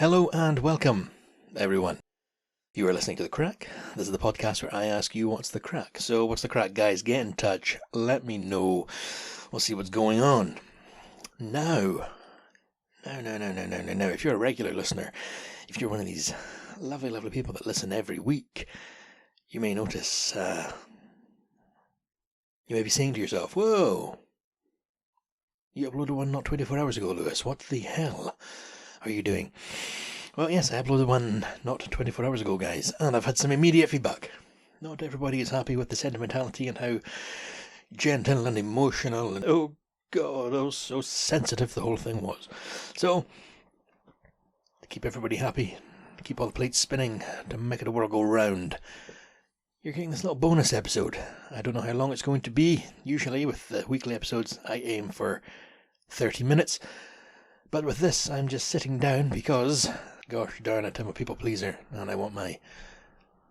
Hello and welcome, everyone. You are listening to The Crack. This is the podcast where I ask you what's the crack. So what's the crack, guys? Get in touch. Let me know. We'll see what's going on. Now, if you're a regular listener, if you're one of these lovely people that listen every week, you may notice, you may be saying to yourself, whoa, you uploaded one not 24 hours ago, Lewis. What the hell are you doing? Well, yes, I uploaded one not 24 hours ago, guys, and I've had some immediate feedback. Not everybody is happy with the sentimentality and how gentle and emotional and, oh God, oh, so sensitive the whole thing was. So, to keep everybody happy, to keep all the plates spinning, to make the world go round, you're getting this little bonus episode. I don't know how long it's going to be. Usually with the weekly episodes, I aim for 30 minutes. But with this, I'm just sitting down because, gosh darn it, I'm a people pleaser, and I want my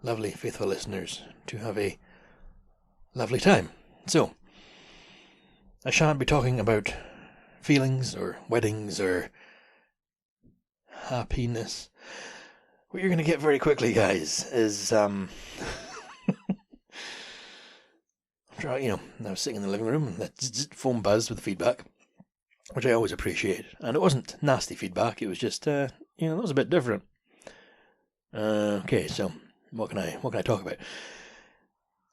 lovely, faithful listeners to have a lovely time. So, I shan't be talking about feelings or weddings or happiness. What you're going to get very quickly, guys, is, I was sitting in the living room and that phone buzzed with feedback, which I always appreciate. And it wasn't nasty feedback, it was just, that was a bit different. Okay, so what can I talk about?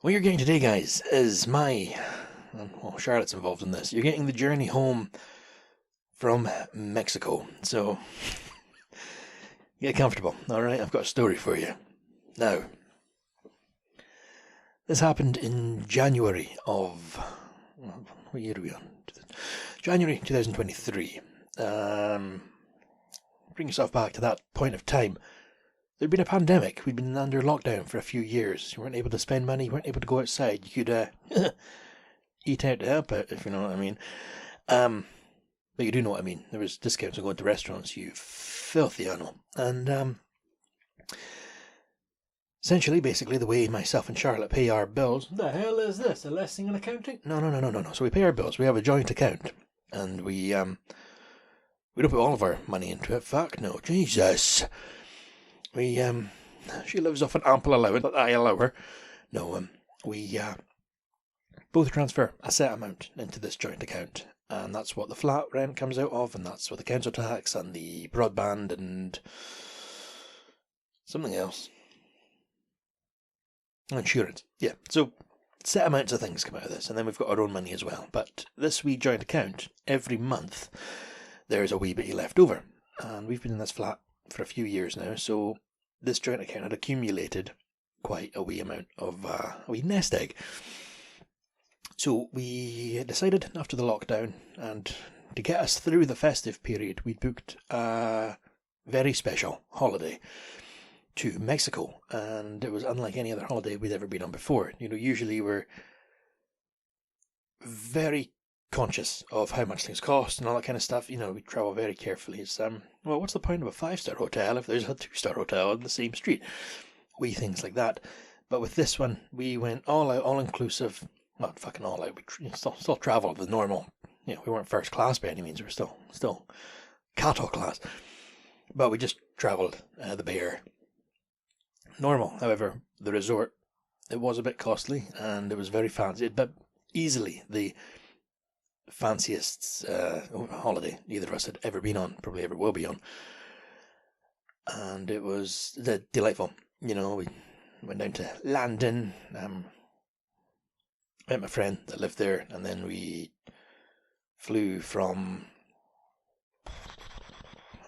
What you're getting today, guys, is Charlotte's involved in this. You're getting the journey home from Mexico. So, get comfortable, alright? I've got a story for you. Now, this happened in January of... What year are we on? January 2023. Bring yourself back to that point of time. There'd been a pandemic. We'd been under lockdown for a few years. You weren't able to spend money. You weren't able to go outside. You could eat out to help out, if you know what I mean. But you do know what I mean. There was discounts on going to restaurants, you filthy animal. And essentially, basically, the way myself and Charlotte pay our bills... The hell is this? A lesson in accounting? No. So we pay our bills. We have a joint account. And we don't put all of our money into it. Fuck no. Jesus. She lives off an ample allowance that I allow her. No, we both transfer a set amount into this joint account. And that's what the flat rent comes out of. And that's what the council tax and the broadband and something else. Insurance. Yeah, so set amounts of things come out of this, and then we've got our own money as well. But this wee joint account, every month, there's a wee bit left over. And we've been in this flat for a few years now, so this joint account had accumulated quite a wee amount of a wee nest egg. So we decided, after the lockdown, and to get us through the festive period, we booked a very special holiday to Mexico, and it was unlike any other holiday we'd ever been on before. Usually we're very conscious of how much things cost and all that kind of stuff. We travel very carefully. It's what's the point of a 5-star hotel if there's a 2-star hotel on the same street? Wee things like that. But with this one, we went all out, all inclusive. Not fucking all out. We still traveled the normal. We weren't first class by any means. We were still cattle class. But we just traveled the Bay Area. Normal. However, the resort, it was a bit costly and it was very fancy, but easily the fanciest holiday either of us had ever been on, probably ever will be on. And it was delightful. We went down to London, met my friend that lived there, and then we flew from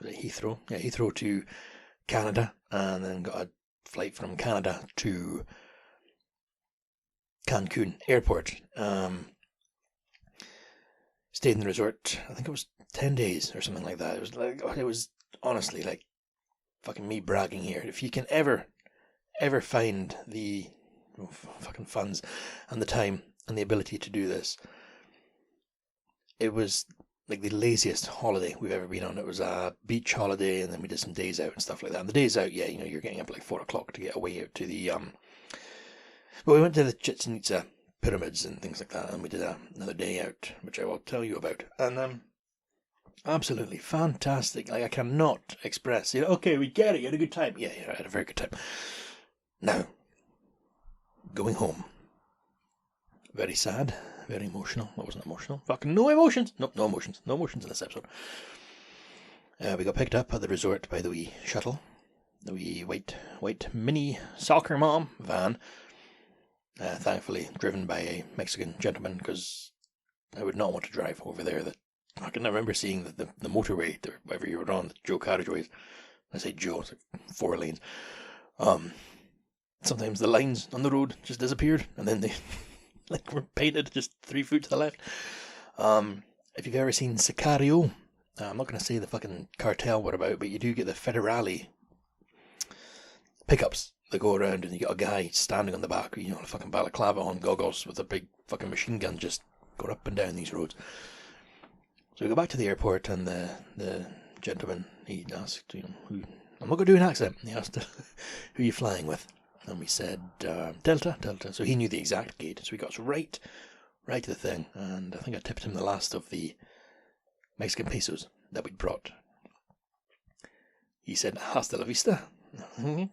Heathrow? Yeah, Heathrow to Canada, and then got a flight from Canada to Cancun airport. Stayed in the resort, I think it was 10 days or something like that. It was honestly like fucking me bragging here. If you can ever find the fucking funds and the time and the ability to do this, it was like the laziest holiday we've ever been on. It was a beach holiday, and then we did some days out and stuff like that. And the days out, yeah, you're getting up at like 4 o'clock to get away out to the but we went to the Chichen Itza pyramids and things like that, and we did another day out, which I will tell you about. And Absolutely fantastic. Like, I cannot express, okay, we get it, you had a good time. Yeah, I had a very good time. Now, going home. Very sad, very emotional. I wasn't emotional. Fucking no emotions. Nope, no emotions. No emotions in this episode. We got picked up at the resort by the wee shuttle. The wee white mini soccer mom van. Thankfully driven by a Mexican gentleman, because I would not want to drive over there. I can remember seeing the motorway, wherever you were on, the Joe carriageways. I say Joe, it's like 4 lanes. Sometimes the lines on the road just disappeared, and then they were painted just 3 feet to the left. If you've ever seen Sicario, I'm not going to say the fucking cartel what about, but you do get the Federale pickups that go around, and you got a guy standing on the back, a fucking balaclava on, goggles, with a big fucking machine gun, just going up and down these roads. So we go back to the airport, and the gentleman, he asked, who, I'm not going to do an accent, he asked who you flying with, and we said Delta. So he knew the exact gate, so he got us right to the thing, and I think I tipped him the last of the Mexican pesos that we'd brought. He said, hasta la vista.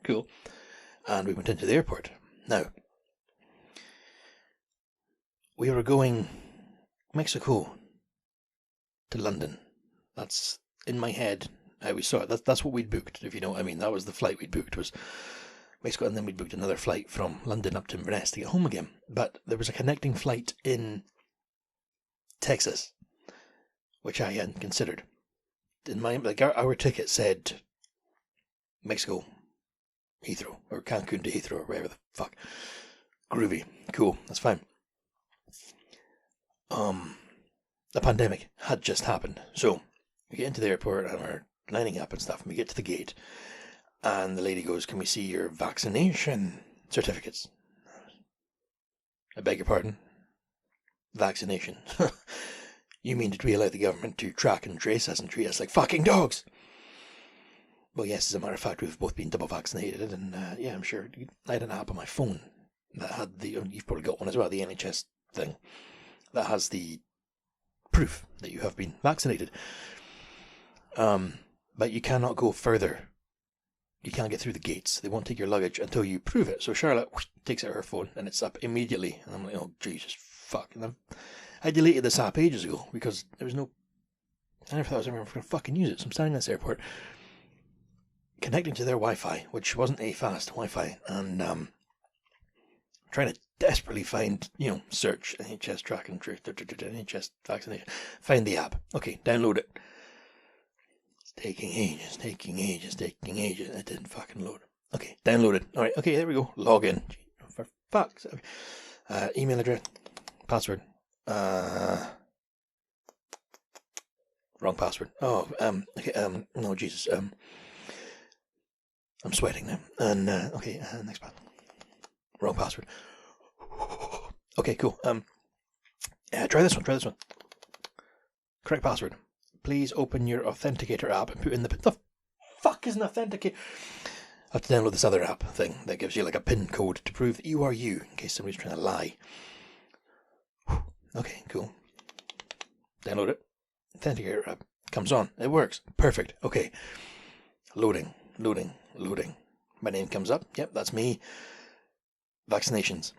Cool. And we went into the airport. Now, we were going Mexico to London. That's in my head how we saw it. That's what we'd booked, if you know what I mean. That was the flight we'd booked, was Mexico, and then we'd booked another flight from London up to Inverness to get home again. But there was a connecting flight in Texas, which I hadn't considered. In my our ticket said Mexico, Heathrow, or Cancun to Heathrow, or wherever the fuck. Groovy, cool, that's fine. The pandemic had just happened, so we get into the airport and we're lining up and stuff, and we get to the gate, and the lady goes, "Can we see your vaccination certificates?" I beg your pardon? Vaccination? You mean, did we allow the government to track and trace us and treat us like fucking dogs? Well, yes, as a matter of fact, we've both been double vaccinated, and yeah, I'm sure I had an app on my phone that had you've probably got one as well, the NHS thing, that has the proof that you have been vaccinated. But you cannot go further. You can't get through the gates. They won't take your luggage until you prove it. So Charlotte takes out her phone, and it's up immediately. And I'm like, oh, Jesus, fuck. And I deleted this app ages ago, because there was no... I never thought I was ever going to fucking use it. So I'm standing in this airport, connecting to their Wi-Fi, which wasn't a fast Wi-Fi, and trying to desperately find, search NHS track and trace, NHS vaccination, find the app. Okay, download it. It's taking ages. It didn't fucking load. Okay, download it. All right, okay, there we go. Log in. For fuck's sake. Email address, password. Wrong password. Oh, okay. No, Jesus. I'm sweating now. And okay, next password. Wrong password. Okay, cool. Try this one. Correct password. Please open your authenticator app and put in the fuck is an authenticator? I have to download this other app thing that gives you like a PIN code to prove that you are you, in case somebody's trying to lie. Okay, cool. Download it. Authenticator app. Comes on. It works. Perfect. Okay. Loading. My name comes up. Yep, that's me. Vaccinations.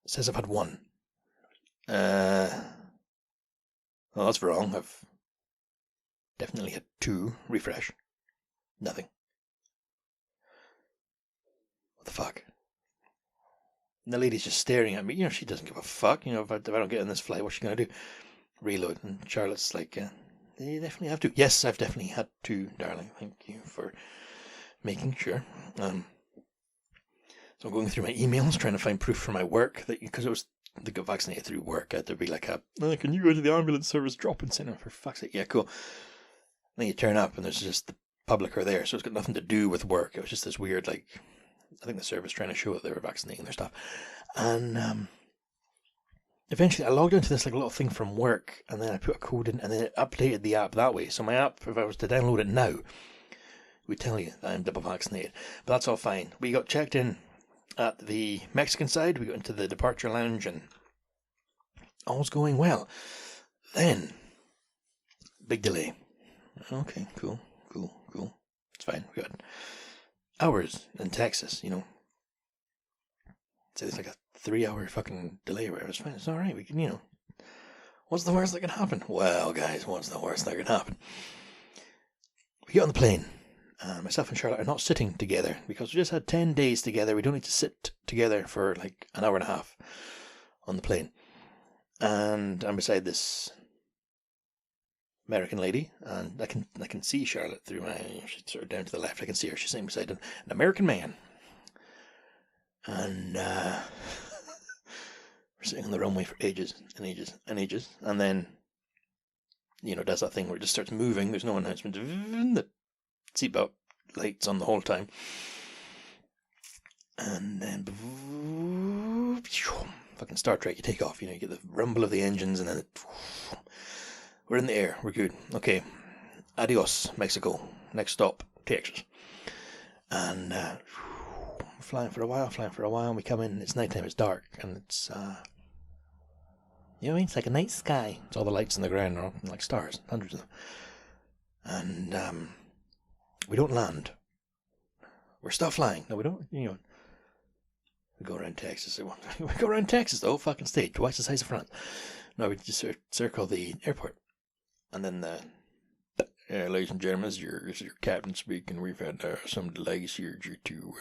It says I've had one. Well, that's wrong. I've definitely had 2. Refresh. Nothing. What the fuck? And the lady's just staring at me. She doesn't give a fuck. If I don't get in this flight, what's she going to do? Reload. And Charlotte's like, you definitely have to. Yes, I've definitely had 2, darling. Thank you for making sure. So I'm going through my emails, trying to find proof for my work, that because it was they got vaccinated through work. There'd be like can you go to the ambulance service drop-in center? For fuck's sake, yeah, cool. Then you turn up and there's just the public are there, so it's got nothing to do with work. It was just this weird, I think the service trying to show that they were vaccinating their staff. And eventually I logged into this little thing from work, and then I put a code in, and then it updated the app that way. So my app, if I was to download it now, would tell you that I'm double vaccinated. But that's all fine. We got checked in at the Mexican side. We got into the departure lounge, and all's going well. Then big delay. Okay, cool. It's fine. We got hours in Texas, you know. So it's like a 3-hour fucking delay where it's fine. It's alright. We can, you know. What's the worst that can happen? Well, guys, what's the worst that can happen? We get on the plane. Myself and Charlotte are not sitting together because we just had 10 days together. We don't need to sit together for like an hour and a half on the plane. And I'm beside this American lady, and I can see Charlotte through she's sort of down to the left. I can see her. She's sitting beside an American man, and we're sitting on the runway for ages and ages and ages, and then you know does that thing where it just starts moving. There's no announcement. The seatbelt lights on the whole time, and then fucking Star Trek. You take off. You know, you get the rumble of the engines, and then we're in the air. We're good. Okay. Adios, Mexico. Next stop, Texas. And flying for a while. And we come in. It's nighttime. It's dark, and it's you know what I mean? It's like a night sky. It's all the lights in the ground are like stars, hundreds of them. And we don't land. We're still flying. No, we don't. You know, we go around Texas. We go around Texas, the whole fucking state, twice the size of France. No, we just circle the airport. And then ladies and gentlemen, this is your captain speaking. We've had some delays here due to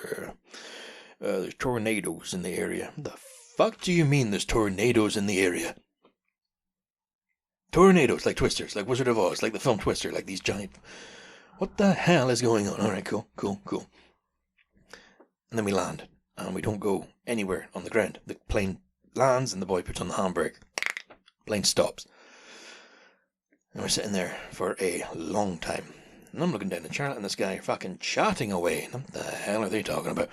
there's tornadoes in the area. The fuck do you mean there's tornadoes in the area? Tornadoes, like Twisters, like Wizard of Oz, like the film Twister, like these giant... What the hell is going on? Alright, cool. And then we land, and we don't go anywhere on the ground. The plane lands, and the boy puts on the handbrake. Plane stops. And we're sitting there for a long time. And I'm looking down at Charlotte and this guy fucking chatting away. What the hell are they talking about?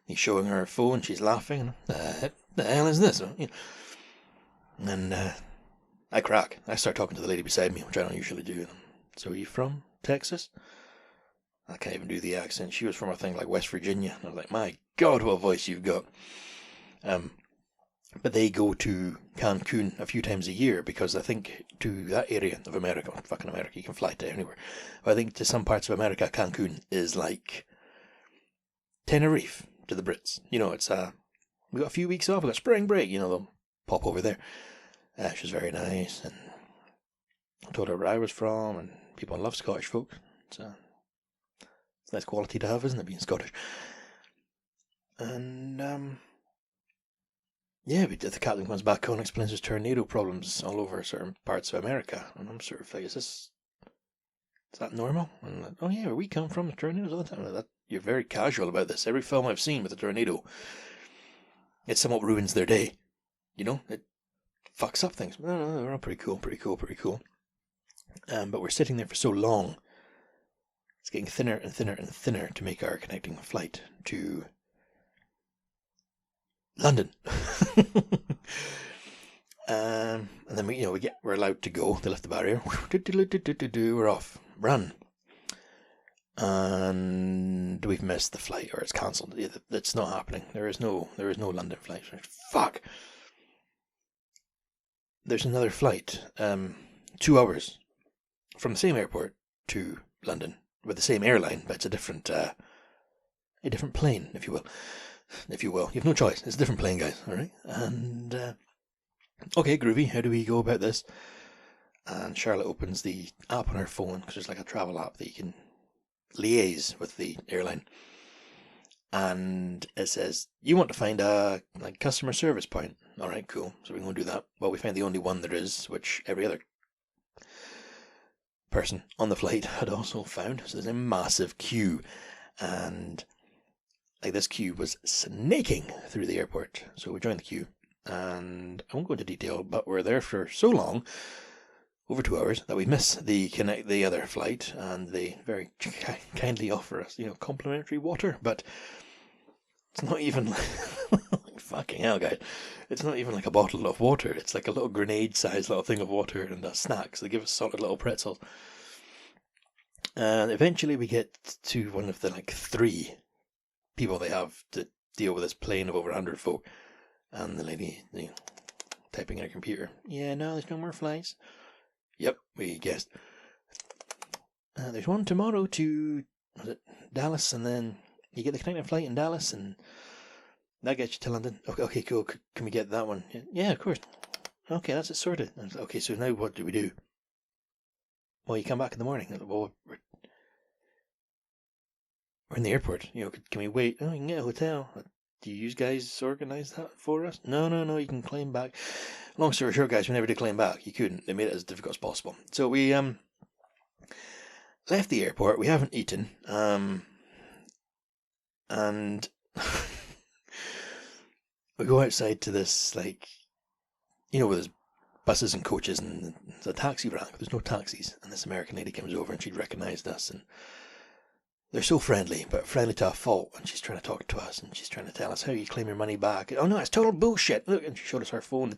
He's showing her a phone, she's laughing. The hell is this? And I crack. I start talking to the lady beside me, which I don't usually do. So are you from Texas? I can't even do the accent. She was from, I think, like West Virginia. And I was like, my God, what a voice you've got. But they go to Cancun a few times a year because I think to that area of America, fucking America, you can fly to anywhere. But I think to some parts of America, Cancun is like Tenerife to the Brits. You know, it's we got a few weeks off. We got spring break. You know, they'll pop over there. She's very nice, and I told her where I was from, and people love Scottish folk. It's a nice quality to have, isn't it, being Scottish? And yeah, the captain comes back on and explains there's tornado problems all over certain parts of America. And I'm sort of like, is that normal? And I'm like, oh yeah, where we come from, the tornadoes all the time. Like, you're very casual about this. Every film I've seen with a tornado, it somewhat ruins their day. You know, it fucks up things. No, they're all pretty cool. But we're sitting there for so long, it's getting thinner and thinner to make our connecting flight to London. And then we're allowed to go. They lift the barrier. We're off. Run. And we've missed the flight, or it's cancelled. It's not happening. There is no London flight. Fuck. There's another flight, 2 hours from the same airport to London with the same airline, but it's a different plane, if you will. You have no choice. It's a different plane, guys. All right. And okay, groovy. How do we go about this? And Charlotte opens the app on her phone because there's like a travel app that you can liaise with the airline. And it says, you want to find a customer service point. All right, cool. So we can go do that. Well, we find the only one there is, which every other person on the flight had also found. So there's a massive queue. And this queue was snaking through the airport. So we joined the queue. And I won't go into detail, but we're there for so long, over 2 hours, that we miss the other flight. And they very kindly offer us, complimentary water. But it's not even fucking hell, guys. It's not even like a bottle of water. It's like a little grenade-sized little thing of water and a snack. So they give us solid little pretzels. And eventually we get to one of the 3 people they have to deal with this plane of over 100 folk. And the lady, typing in her computer. Yeah, no, there's no more flights. Yep, we guessed. there's one tomorrow to, was it Dallas, and then you get the connecting flight in Dallas, and that gets you to London. Okay, cool. Can we get that one? Yeah, of course. Okay, that's it sorted. Okay, so now what do we do? Well, you come back in the morning. Well, we're in the airport. Can we wait? Oh, you can get a hotel. Do you guys organise that for us? No, you can claim back. Long story short, guys, we never did claim back. You couldn't. They made it as difficult as possible. So we left the airport. We haven't eaten. And we go outside to this, like, where there's buses and coaches and the taxi rank. There's no taxis. And this American lady comes over and she'd recognised us, and they're so friendly, but friendly to a fault. And she's trying to talk to us, and she's trying to tell us how you claim your money back. Oh no, it's total bullshit. Look, and she showed us her phone.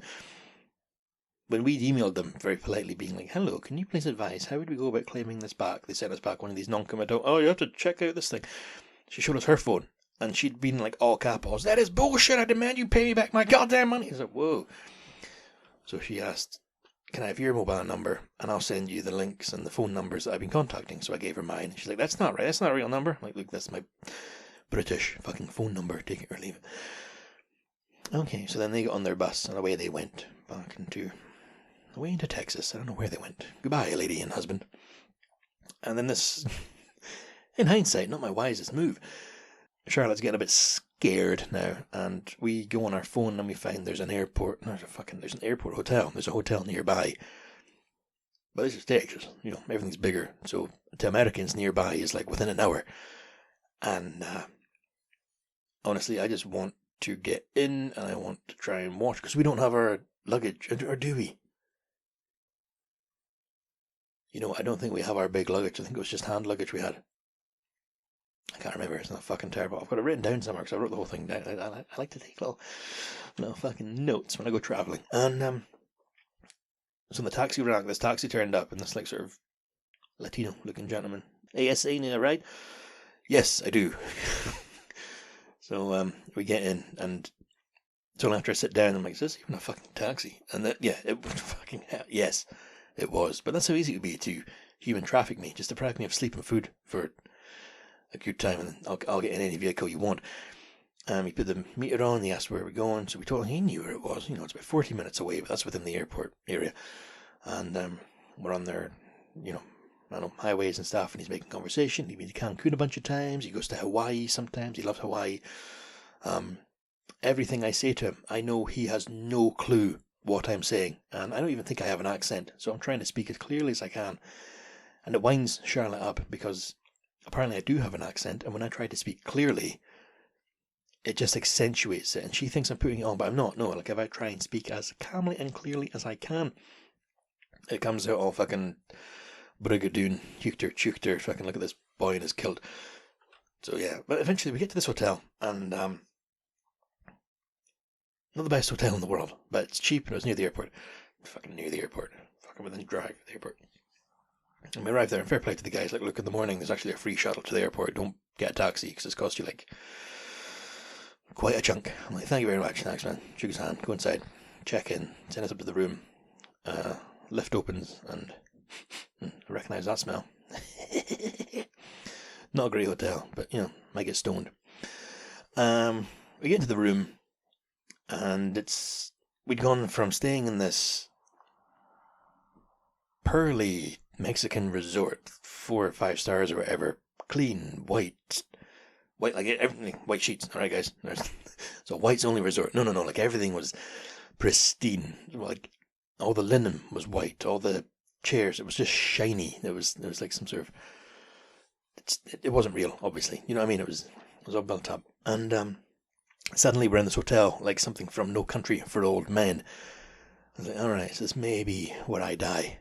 When we'd emailed them very politely, being like, hello, can you please advise, how would we go about claiming this back? They sent us back one of these non-committal, oh, you have to check out this thing. She showed us her phone, and she'd been like all capitals, that is bullshit, I demand you pay me back my goddamn money. I was like, whoa. So she asked, can I have your mobile number, and I'll send you the links and the phone numbers that I've been contacting. So I gave her mine. She's like, that's not right, that's not a real number. I'm like, look, that's my British fucking phone number, take it or leave it. Okay, so then they got on their bus, and away they went, away into Texas. I don't know where they went. Goodbye, lady and husband. And then this, in hindsight, not my wisest move. Charlotte's getting a bit scared now, and we go on our phone and we find there's an airport. There's an airport hotel. There's a hotel nearby. But this is Texas. Everything's bigger. So to Americans, nearby is like within an hour. And honestly, I just want to get in, and I want to try and watch, because we don't have our luggage, or do we? I don't think we have our big luggage. I think it was just hand luggage we had. I can't remember. It's not fucking terrible. I've got it written down somewhere because I wrote the whole thing down. I like to take little fucking notes when I go travelling. And so in the taxi rank, this taxi turned up, and this like sort of Latino-looking gentleman. ASA, right? Yes, I do. So we get in, and so after I sit down, I'm like, is this even a fucking taxi? And then, yeah, it was fucking hell. Yes, it was. But that's how easy it would be to human traffic me, just deprive me of sleep and food for a good time, and then I'll get in any vehicle you want. He put the meter on, he asked where we're going, so we told him. He knew where it was. It's about 40 minutes away, but that's within the airport area. And we're on their, highways and stuff, and he's making conversation. He's been to Cancun a bunch of times. He goes to Hawaii sometimes. He loves Hawaii. Everything I say to him, I know he has no clue what I'm saying, and I don't even think I have an accent, so I'm trying to speak as clearly as I can. And it winds Charlotte up, because apparently I do have an accent, and when I try to speak clearly, it just accentuates it, and she thinks I'm putting it on, but I'm not. No, like if I try and speak as calmly and clearly as I can, it comes out all fucking Brigadoon, Huchter, fucking look at this boy in his kilt. So yeah, but eventually we get to this hotel, and not the best hotel in the world, but it's cheap, and it was near the airport. Fucking near the airport. Fucking within drive of the airport. And we arrived there, and fair play to the guys. Like, look, in the morning, there's actually a free shuttle to the airport. Don't get a taxi, because it's cost you, like, quite a chunk. I'm like, thank you very much. Thanks, man. Shook his hand. Go inside. Check in. Send us up to the room. Lift opens, and I recognise that smell. Not a great hotel, but, might get stoned. We get into the room, and we'd gone from staying in this pearly Mexican resort, 4 or 5 stars or whatever, clean, white, like everything, white sheets. All right, guys. So white's only resort. No, like everything was pristine. Like all the linen was white, all the chairs, it was just shiny. There was like some sort of, it wasn't real, obviously. You know what I mean? It was all built up. And suddenly we're in this hotel, like something from No Country for Old Men. I was like, all right, so this may be where I die.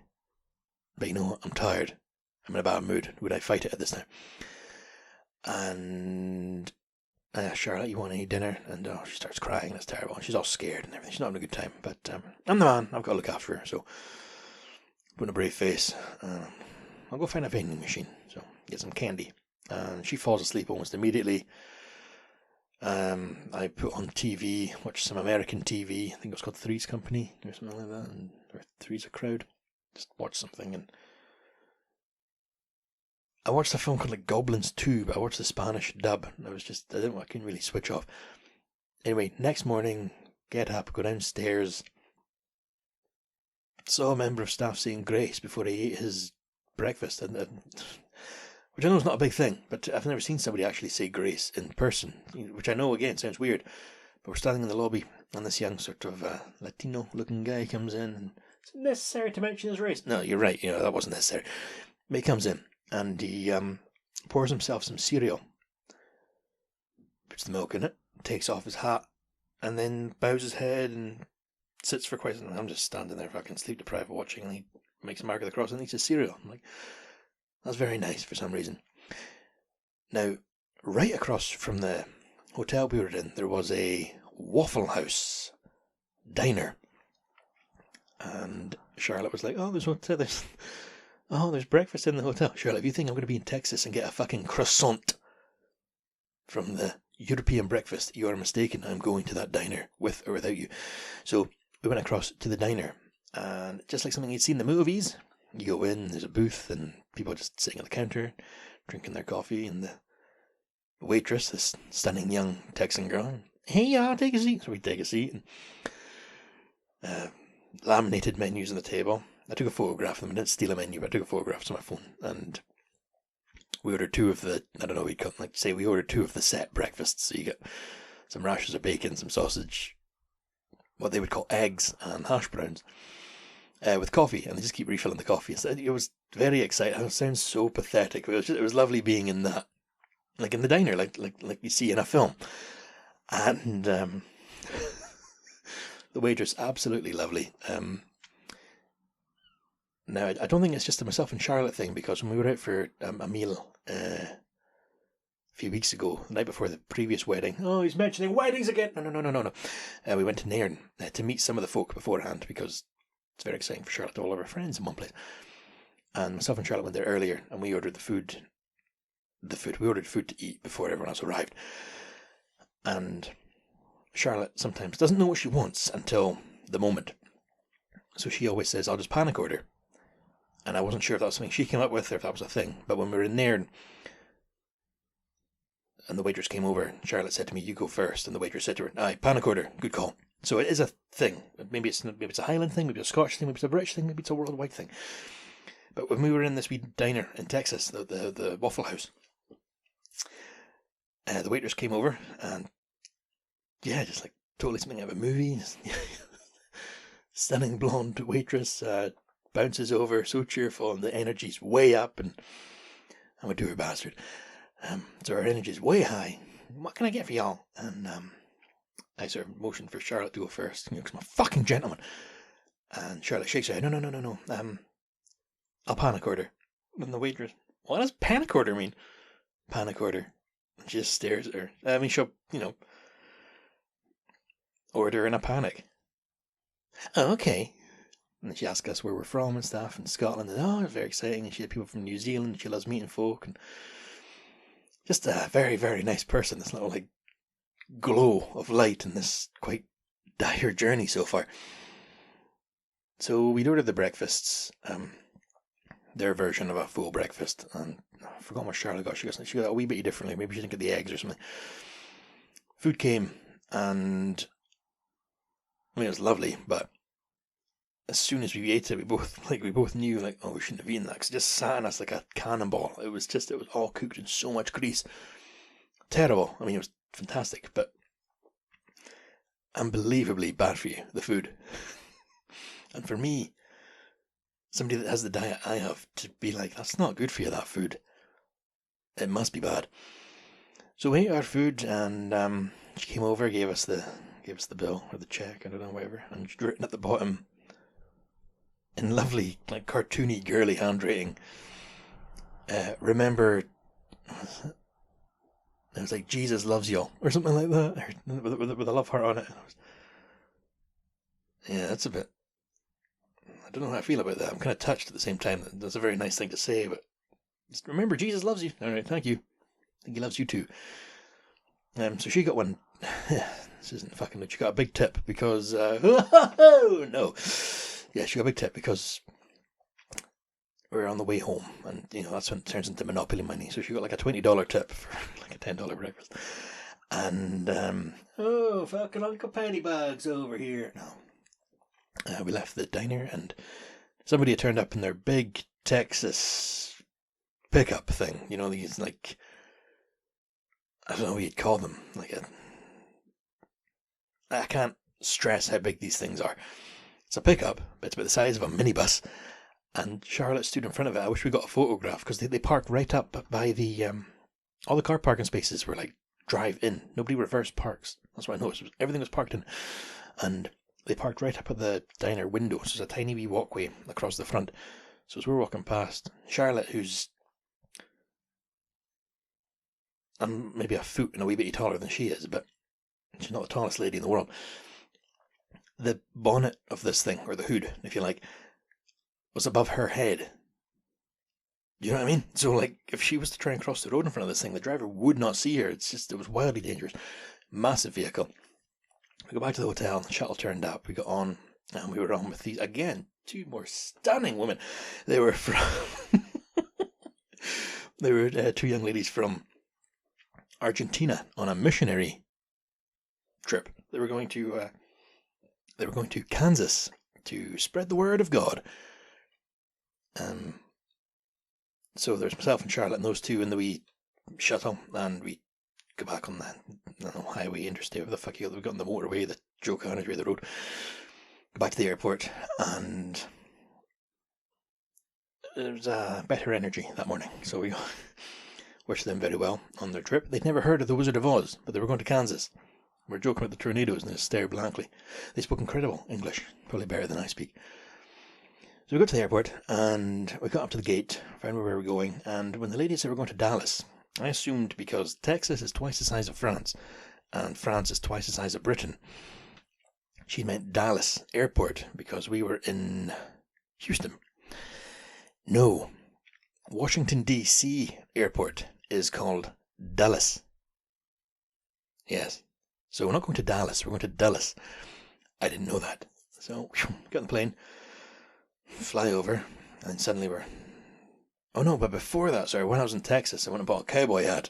But I'm tired. I'm in a bad mood. Would I fight it at this time? And I asked Charlotte, you want any dinner? And she starts crying, and it's terrible. She's all scared and everything. She's not having a good time. But I'm the man. I've got to look after her. So put a brave face. I'll go find a vending machine. So get some candy. And she falls asleep almost immediately. I put on TV, watch some American TV. I think it was called Three's Company or something like that. Or Three's a Crowd. Just watch something, and I watched a film called like Goblins 2, but I watched the Spanish dub. And I couldn't really switch off. Anyway, next morning, get up, go downstairs. Saw a member of staff saying grace before he ate his breakfast, and which I know is not a big thing, but I've never seen somebody actually say grace in person, which I know, again, sounds weird. But we're standing in the lobby, and this young sort of Latino-looking guy comes in, and is it necessary to mention his race? No, you're right, that wasn't necessary. But he comes in, and he pours himself some cereal, puts the milk in it, takes off his hat, and then bows his head and sits for quite some time. I'm just standing there fucking sleep deprived watching, and he makes a mark of the cross and eats his cereal. I'm like, that's very nice for some reason. Now, right across from the hotel we were in, there was a Waffle House diner. And Charlotte was like, there's breakfast in the hotel. Charlotte, if you think I'm going to be in Texas and get a fucking croissant from the European breakfast, you are mistaken. I'm going to that diner, with or without you. So we went across to the diner, and just like something you'd seen in the movies, you go in, there's a booth, and people are just sitting at the counter, drinking their coffee, and the waitress, this stunning young Texan girl, hey y'all, take a seat. So we take a seat, and laminated menus on the table. I took a photograph of them. I didn't steal a menu, but I took a photograph on my phone, and we ordered two of the, we ordered two of the set breakfasts. So you get some rashers of bacon, some sausage, what they would call eggs, and hash browns, with coffee, and they just keep refilling the coffee. So it was very exciting. It sounds so pathetic, but it was lovely being in that, like in the diner, like you see in a film. And the waitress, absolutely lovely. Now, I don't think it's just a myself and Charlotte thing, because when we were out for a meal a few weeks ago, the night before the previous wedding, he's mentioning weddings again. No. We went to Nairn to meet some of the folk beforehand, because it's very exciting for Charlotte to all of her friends in one place. And myself and Charlotte went there earlier, and we ordered food to eat before everyone else arrived. And Charlotte sometimes doesn't know what she wants until the moment. So she always says, I'll just panic order. And I wasn't sure if that was something she came up with or if that was a thing. But when we were in there and the waitress came over, Charlotte said to me, you go first. And the waitress said to her, aye, panic order, good call. So it is a thing. Maybe it's a Highland thing, maybe it's a Scottish thing, maybe it's a British thing, maybe it's a worldwide thing. But when we were in this wee diner in Texas, the Waffle House, the waitress came over, and just like totally something out of a movie. Stunning blonde waitress, bounces over, so cheerful, and the energy's way up, and I'm a doer bastard. So our energy's way high. What can I get for y'all? And I sort of motioned for Charlotte to go first, because I'm a fucking gentleman. And Charlotte shakes her head, no. I'll panic order. And the waitress, what does panic order mean? Panic order. And she just stares at her. I mean, she'll, order in a panic. Oh, okay. And she asked us where we're from and stuff, and Scotland, and it was very exciting. And she had people from New Zealand, and she loves meeting folk, and just a very, very nice person. This little glow of light in this quite dire journey so far. So we'd ordered the breakfasts, their version of a full breakfast, and I forgot what Charlotte got. She got a wee bit differently. Maybe she didn't get the eggs or something. Food came, and it was lovely, but as soon as we ate it, we both knew, we shouldn't have eaten that, because it just sat on us like a cannonball. It was all cooked in so much grease. Terrible. I mean, it was fantastic, but unbelievably bad for you, the food. And for me, somebody that has the diet I have, to be like, that's not good for you, that food. It must be bad. So we ate our food, and she came over, gave us the bill, or the check, I don't know, whatever, and she'd written at the bottom, in lovely, cartoony, girly handwriting, remember, it was like, Jesus loves y'all, or something like that, with a love heart on it. Yeah, that's a bit, I don't know how I feel about that. I'm kind of touched at the same time. That's a very nice thing to say, but just remember, Jesus loves you. Alright, thank you. I think he loves you too. So she got one. This isn't fucking. She got a big tip because no, yeah, she got a big tip because we were on the way home, and that's when it turns into Monopoly money. So she got like a $20 tip for like a $10 breakfast. And oh, fucking Uncle Pennybags over here. No, we left the diner, and somebody had turned up in their big Texas pickup thing. These like, I don't know what you'd call them. I can't stress how big these things are. It's a pickup, but it's about the size of a minibus. And Charlotte stood in front of it. I wish we got a photograph, because they parked right up by the all the car parking spaces were like drive in. Nobody reverse parks. That's what I noticed. Everything was parked in, and they parked right up at the diner window. So there's a tiny wee walkway across the front. So as we're walking past, Charlotte, who's maybe a foot and a wee bit taller than she is, but she's not the tallest lady in the world. The bonnet of this thing, or the hood, if you like, was above her head. Do you know what I mean? So, like, if she was to try and cross the road in front of this thing, the driver would not see her. It was wildly dangerous. Massive vehicle. We got back to the hotel, the shuttle turned up, we got on, and we were on with these, again, two more stunning women. They were from... they were two young ladies from Argentina on a missionary trip. They were going to Kansas to spread the word of God. So there's myself and Charlotte and those two in the wee shuttle, and we go back on the highway, interstate, whatever the fuck we got on the motorway, the Joe Carnegie the road. Go back to the airport, and there was better energy that morning. So we wished them very well on their trip. They'd never heard of the Wizard of Oz, but they were going to Kansas. We were joking about the tornadoes, and they stared blankly. They spoke incredible English, probably better than I speak. So we got to the airport, and we got up to the gate, found where we were going, and when the lady said we were going to Dallas, I assumed because Texas is twice the size of France, and France is twice the size of Britain, she meant Dallas Airport, because we were in Houston. No, Washington, D.C. Airport is called Dulles. Yes, so we're not going to Dallas, we're going to Dulles. I didn't know that. So, get on the plane, fly over, and suddenly we're... Oh no, but before that, sorry, when I was in Texas, I went and bought a cowboy hat.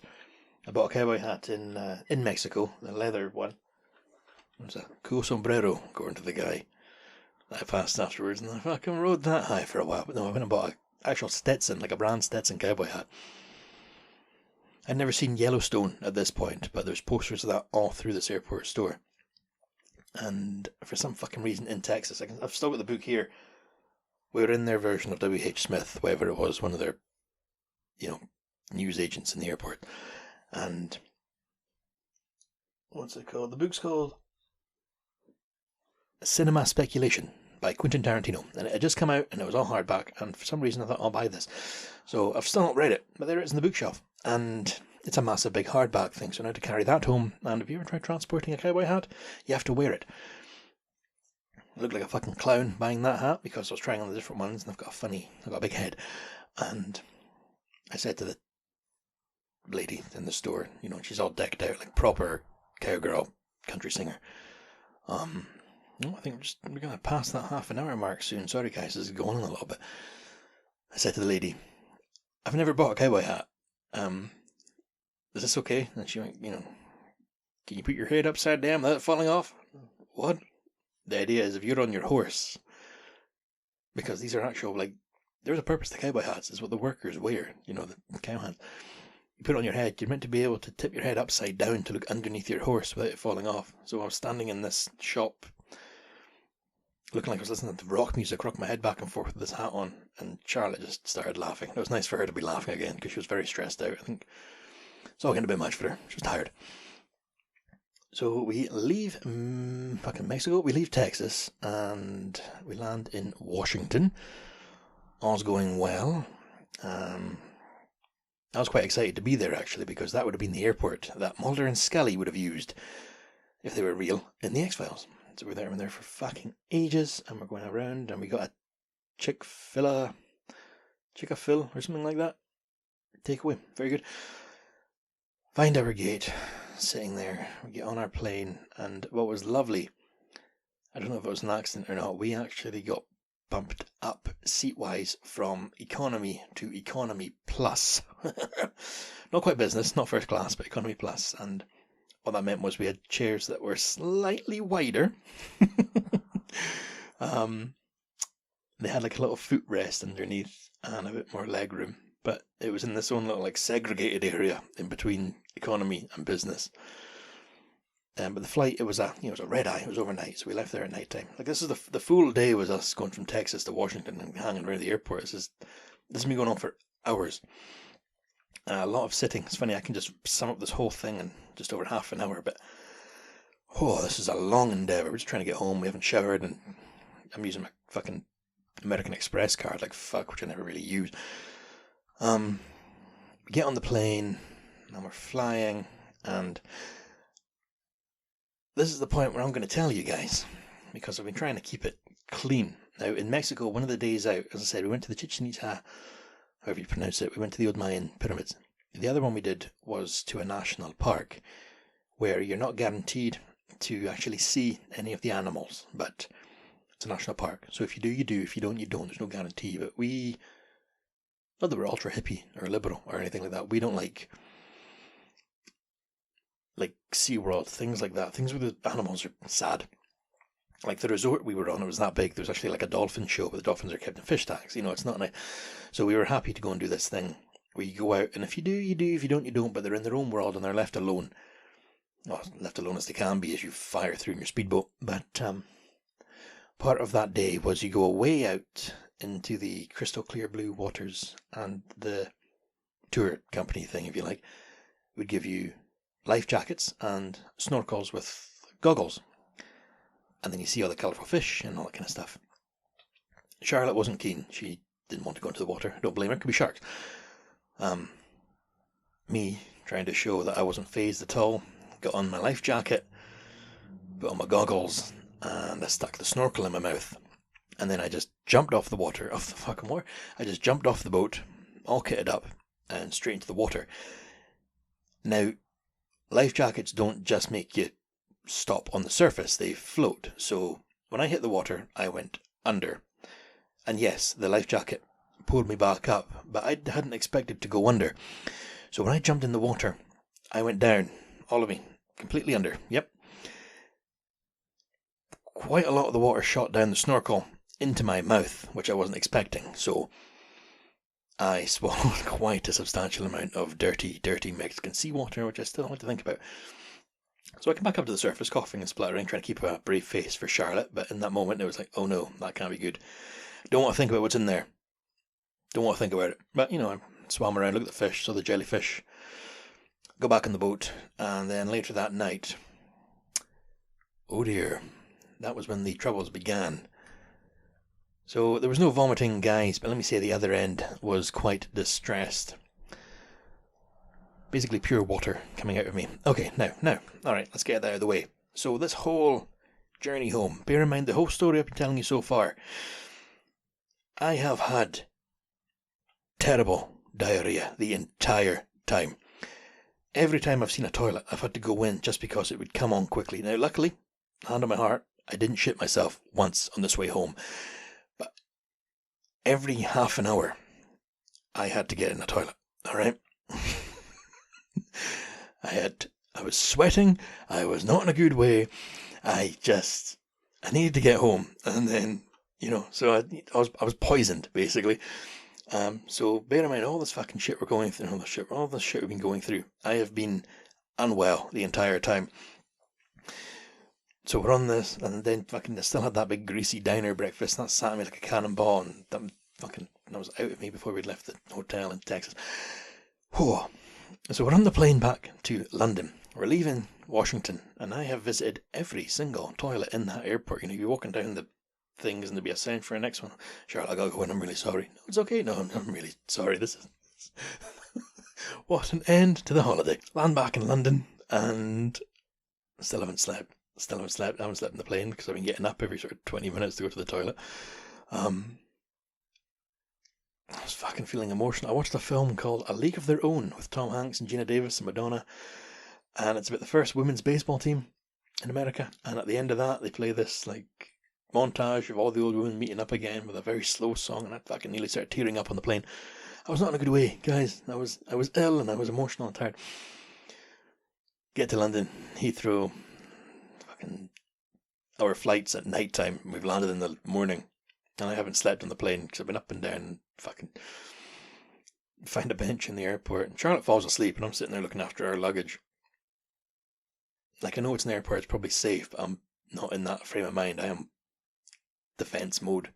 I bought a cowboy hat in Mexico, the leather one. It was a cool sombrero, according to the guy that I passed afterwards, and I fucking rode that high for a while. But no, I went and bought an actual Stetson, like a brand Stetson cowboy hat. I'd never seen Yellowstone at this point, but there's posters of that all through this airport store. And for some fucking reason in Texas, I've still got the book here. We were in their version of W.H. Smith, whoever it was, one of their, news agents in the airport. And what's it called? The book's called Cinema Speculation by Quentin Tarantino. And it had just come out, and it was all hardback, and for some reason I thought I'll buy this. So I've still not read it, but there it is in the bookshelf. And it's a massive big hardback thing, so now to carry that home, and if you ever try transporting a cowboy hat, you have to wear it. I looked like a fucking clown buying that hat because I was trying on the different ones, and I've got a big head. And I said to the lady in the store, she's all decked out like proper cowgirl country singer. I think we're going to pass that half an hour mark soon. Sorry guys, this is going on a little bit. I said to the lady, I've never bought a cowboy hat. Is this okay? And she went, can you put your head upside down without it falling off? What? The idea is if you're on your horse, because these are actual, there's a purpose to cowboy hats. It's what the workers wear, the cow hats. You put it on your head, you're meant to be able to tip your head upside down to look underneath your horse without it falling off. So I was standing in this shop, looking like I was listening to rock music, rocking my head back and forth with this hat on, and Charlotte just started laughing. It was nice for her to be laughing again, because she was very stressed out. I think it's all getting a bit much for her. She was tired. So we leave fucking Mexico, we leave Texas, and we land in Washington. All's going well. I was quite excited to be there, actually, because that would have been the airport that Mulder and Scully would have used, if they were real, in the X-Files. So we're there for fucking ages, and we're going around, and we got a Chick-fil-A or something like that. Takeaway, very good. Find our gate, sitting there, we get on our plane, and what was lovely, I don't know if it was an accident or not, we actually got bumped up seat-wise from economy to economy plus. Not quite business, not first class, but economy plus. And what that meant was we had chairs that were slightly wider. They had like a little footrest underneath and a bit more leg room, but it was in this own little like segregated area in between economy and business. But the flight, it was a red eye. It was overnight, so we left there at night time. Like, this is the full day was us going from Texas to Washington and hanging around the airport. This has been going on for hours. A lot of sitting. It's funny, I can just sum up this whole thing in just over half an hour, but this is a long endeavour. We're just trying to get home. We haven't showered, and I'm using my fucking American Express card like fuck, which I never really use. We get on the plane, and we're flying, and this is the point where I'm going to tell you guys, because I've been trying to keep it clean. Now, in Mexico, one of the days out, as I said, we went to the Chichen Itza, however you pronounce it. We went to the old Mayan pyramids. The other one we did was to a national park, where you're not guaranteed to actually see any of the animals, but it's a national park. So if you do, you do. If you don't, you don't. There's no guarantee. But not that we're ultra hippie or liberal or anything like that. We don't like SeaWorld, things like that. Things where the animals are sad. Like the resort we were on, it was that big. There was actually like a dolphin show, but the dolphins are kept in fish tanks. It's not nice. So we were happy to go and do this thing where you go out, and if you do, you do. If you don't, you don't. But they're in their own world and they're left alone. Well, left alone as they can be as you fire through in your speedboat. But part of that day was you go way out into the crystal clear blue waters, and the tour company thing, if you like, would give you life jackets and snorkels with goggles. And then you see all the colourful fish and all that kind of stuff. Charlotte wasn't keen. She didn't want to go into the water. Don't blame her. It could be sharks. Me trying to show that I wasn't phased at all. Got on my life jacket, put on my goggles, and I stuck the snorkel in my mouth. And then I just jumped off the fucking water. I just jumped off the boat, all kitted up, and straight into the water. Now, life jackets don't just make you stop on the surface, they float. So when I hit the water, I went under. And yes, the life jacket pulled me back up, but I hadn't expected to go under. So when I jumped in the water, I went down, all of me, completely under. Yep. Quite a lot of the water shot down the snorkel into my mouth, which I wasn't expecting. So I swallowed quite a substantial amount of dirty Mexican seawater, which I still have to think about. So I come back up to the surface, coughing and spluttering, trying to keep a brave face for Charlotte, but in that moment it was like, oh no, that can't be good. Don't want to think about what's in there. Don't want to think about it. But, I swam around, looked at the fish, saw the jellyfish, go back on the boat, and then later that night, oh dear, that was when the troubles began. So there was no vomiting, guys, but let me say the other end was quite distressed. Basically pure water coming out of me. Okay, now, alright, let's get that out of the way. So this whole journey home, bear in mind the whole story I've been telling you so far, I have had terrible diarrhea the entire time. Every time I've seen a toilet, I've had to go in just because it would come on quickly. Now, luckily, hand on my heart, I didn't shit myself once on this way home. But every half an hour, I had to get in the toilet, alright? I was sweating, I was not in a good way, I needed to get home, and then, so I was poisoned, basically. So bear in mind all this fucking shit we're going through, all this shit we've been going through, I have been unwell the entire time. So we're on this, and then fucking I still had that big greasy diner breakfast, that sat me like a cannonball, and that was out of me before we'd left the hotel in Texas. Whew. So we're on the plane back to London. We're leaving Washington, and I have visited every single toilet in that airport. You're walking down the things, and there'll be a sign for a next one. Charlotte, I gotta go in, I'm really sorry. No, it's okay. No, I'm really sorry. This is... What an end to the holiday. Land back in London, and still haven't slept. I haven't slept in the plane, because I've been getting up every sort of 20 minutes to go to the toilet. I was fucking feeling emotional. I watched a film called A League of Their Own with Tom Hanks and Gina Davis and Madonna, and it's about the first women's baseball team in America, and at the end of that they play this montage of all the old women meeting up again with a very slow song, and I fucking nearly started tearing up on the plane. I was not in a good way, guys. I was ill and I was emotional and tired. Get to London, Heathrow, fucking our flights at night time. We've landed in the morning, and I haven't slept on the plane because I've been up and down and fucking find a bench in the airport. And Charlotte falls asleep, and I'm sitting there looking after our luggage. Like, I know it's an airport, it's probably safe, but I'm not in that frame of mind. I am defense mode.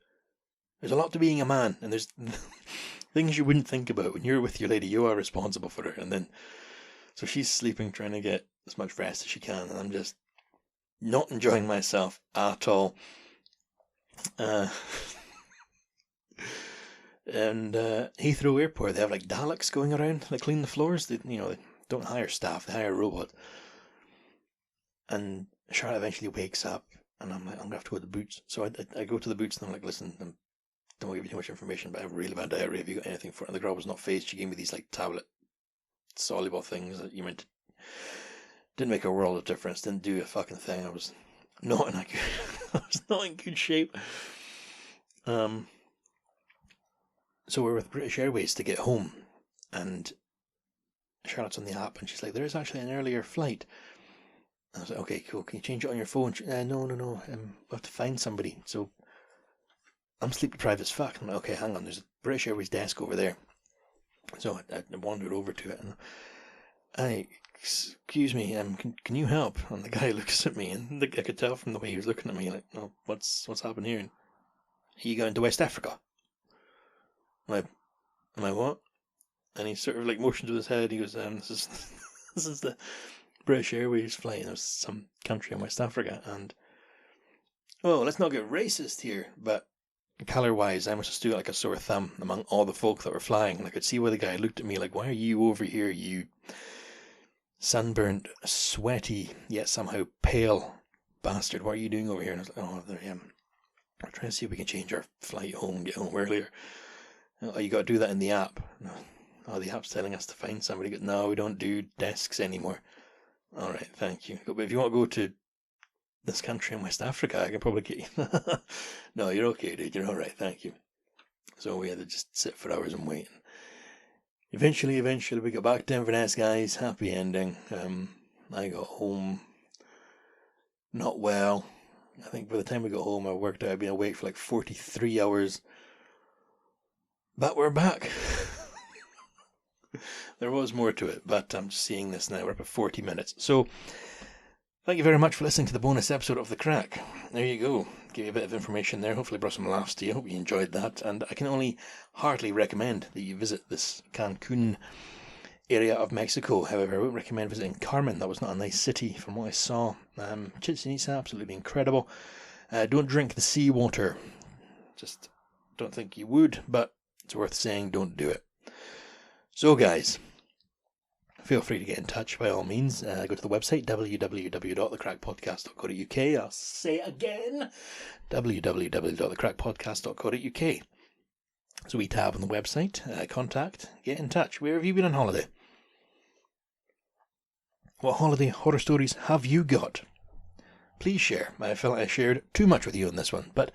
There's a lot to being a man, and there's things you wouldn't think about. When you're with your lady, you are responsible for her. And then, so she's sleeping, trying to get as much rest as she can, and I'm just not enjoying myself at all. And Heathrow Airport, they have like Daleks going around that clean the floors. They don't hire staff, they hire robots. And Charlotte eventually wakes up, and I'm like, I'm gonna have to go to the boots. So I go to the boots, and I'm like, listen, I don't want to give you too much information, but I have a really bad diarrhea. Have you got anything for it? And the girl was not phased. She gave me these like tablet soluble things that you meant to, didn't make a world of difference. Didn't do a fucking thing. I was not in good shape. So we're with British Airways to get home, and Charlotte's on the app, and she's like, there is actually an earlier flight. I was like, okay, cool. Can you change it on your phone? No. We'll have to find somebody. So I'm sleep deprived as fuck. I'm like, okay, hang on. There's a British Airways desk over there. So I wandered over to it, and excuse me, can you help? And the guy looks at me, and I could tell from the way he was looking at me, like, oh, what's happened here? And, are you going to West Africa? Am I what? And he sort of like motions with his head. He goes, this is the British Airways flight. It was some country in West Africa, and let's not get racist here, but colour-wise, I must have stood like a sore thumb among all the folk that were flying, and I could see why the guy looked at me like, why are you over here, you sunburnt, sweaty, yet somehow pale bastard? What are you doing over here? And I was like, there I am. We're trying to see if we can change our flight home, get home earlier. Oh, you got to do that in the app. No. Oh, the app's telling us to find somebody. No, we don't do desks anymore. All right, thank you. But if you want to go to this country in West Africa, I can probably get you. No, you're okay, dude. You're all right. Thank you. So we had to just sit for hours and wait. Eventually, we got back to Inverness, guys. Happy ending. I got home not well. I think by the time we got home, I worked out I'd been awake for like 43 hours. But we're back. There was more to it, but I'm just seeing this now. We're up at 40 minutes. So, thank you very much for listening to the bonus episode of The Crack. There you go. Give you a bit of information there. Hopefully brought some laughs to you. Hope you enjoyed that. And I can only heartily recommend that you visit this Cancun area of Mexico. However, I wouldn't recommend visiting Carmen. That was not a nice city from what I saw. Chichen Itza, absolutely incredible. Don't drink the seawater. Just don't think you would, but it's worth saying don't do it. So guys, feel free to get in touch by all means. Go to the website www.thecrackpodcast.co.uk. I'll say it again, www.thecrackpodcast.co.uk. So we tab on the website, contact, get in touch. Where have you been on holiday? What holiday horror stories have you got? Please share. I feel like I shared too much with you on this one, but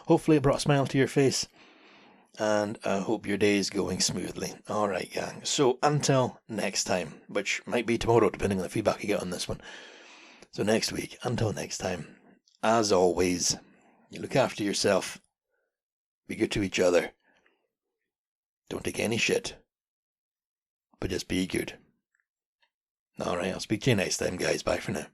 hopefully it brought a smile to your face. And I hope your day is going smoothly. Alright, gang. So until next time, which might be tomorrow, depending on the feedback you get on this one. So next week, until next time, as always, you look after yourself. Be good to each other. Don't take any shit. But just be good. Alright, I'll speak to you next time, guys. Bye for now.